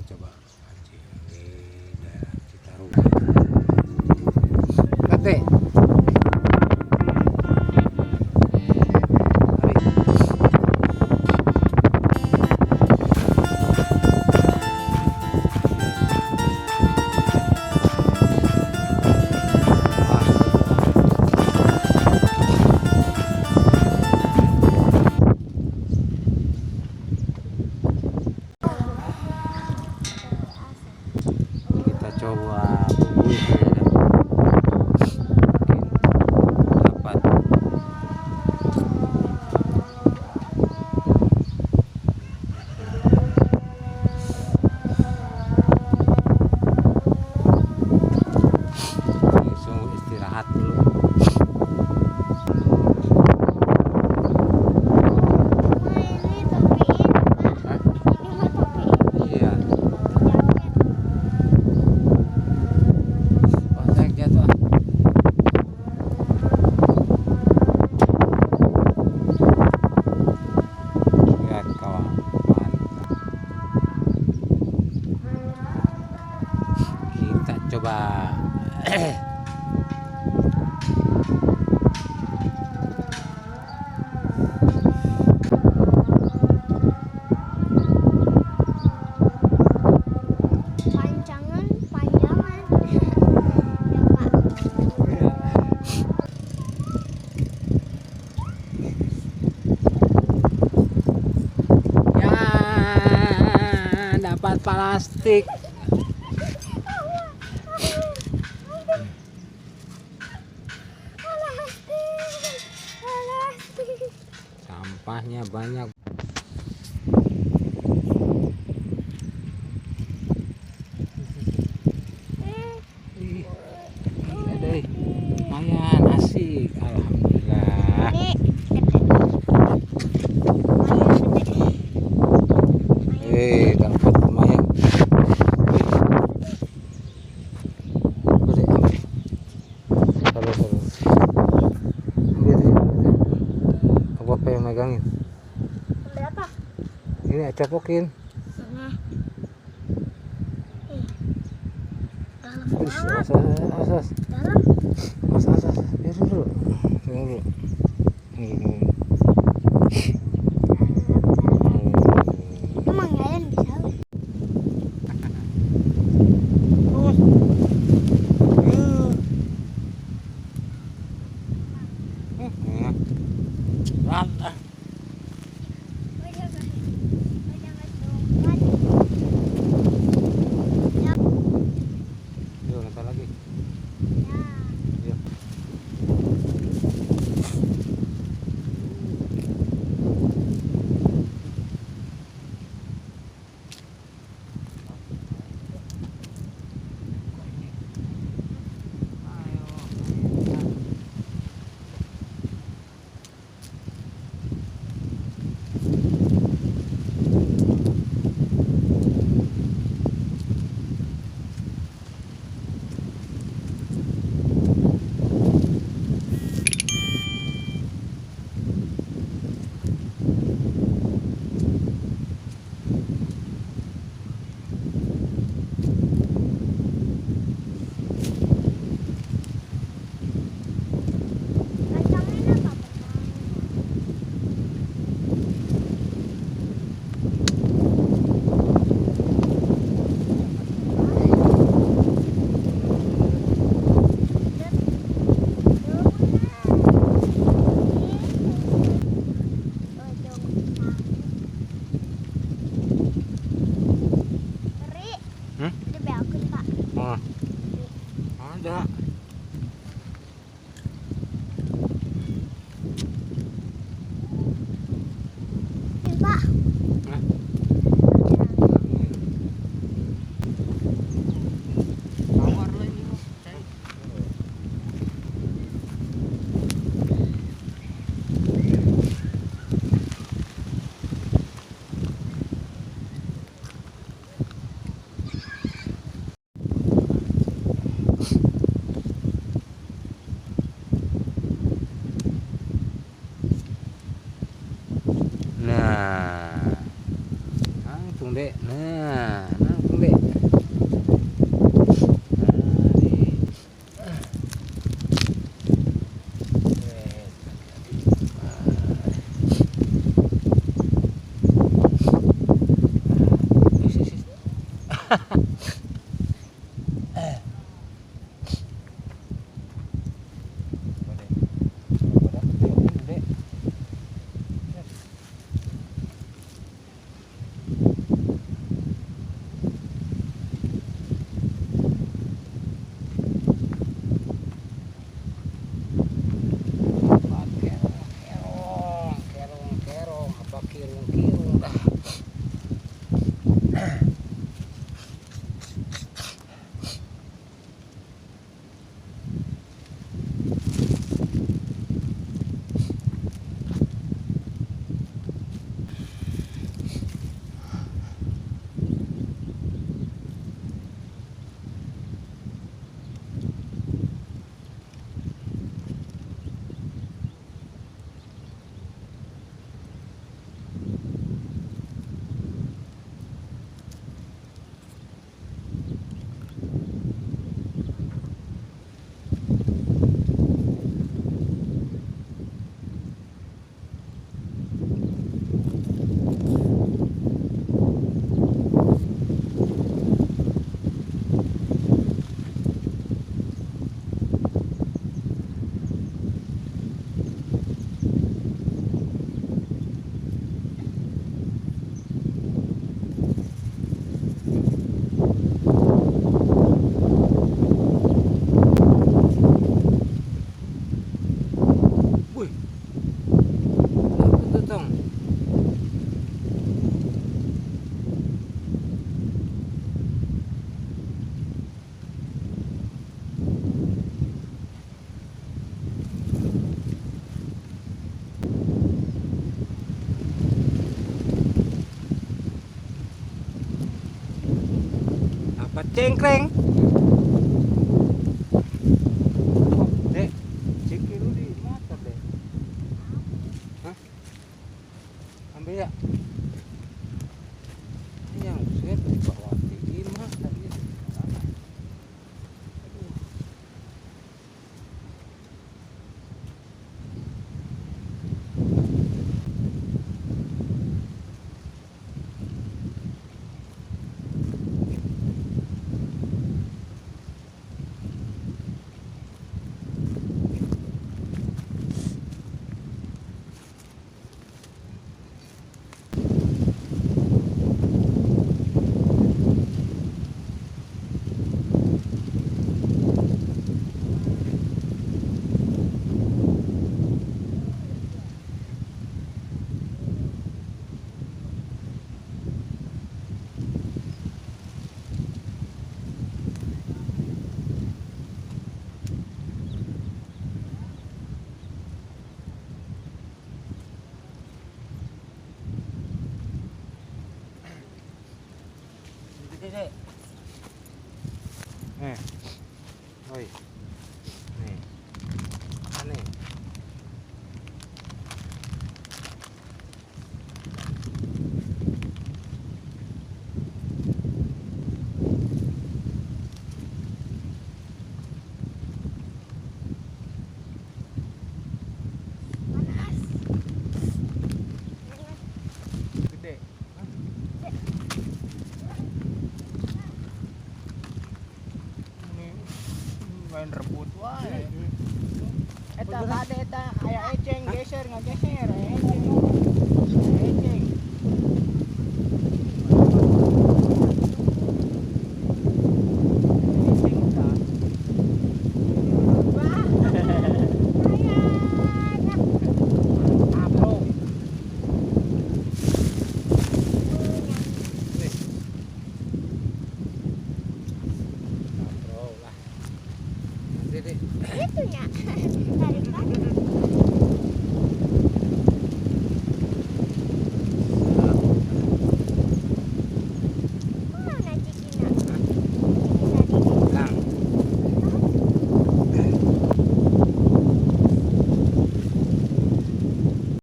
kita coba pancing di daerah Citarum. Kate. Kita coba bumbui ya, dapat. Langsung istirahat dulu. Iya. Lihat kawan, kita coba. Panjangan, panjangan. Ya, Pak. Ya, dapat plastik. Sampahnya banyak. Gila deh, lumayan asik, alhamdulillah. Dapat lumayan. Gede. Taruh. Ambil sih. Apa yang megangin? Berapa? Ini copokin. Nah. Wih, Dalam banget. asas. Dalam. Asas. Biar dulu. Tunggu dulu. Emang Yayan bisa? Yuk, nonton lagi. Yuk. Ada. Pak. Hah? Tawar lah ini. Wih, apa tuh tong? Apa cengkreng? Dek, cekir lu di motor deh. Hah? Ambil ya. Ini yang saya dibawa tinggi mah tadi. Aduh. Dek. Oi. Nih. Aneh. Panas. Gede. Ini main rebut wae. Eta tadi eta aya eceng geser ngageser eceng.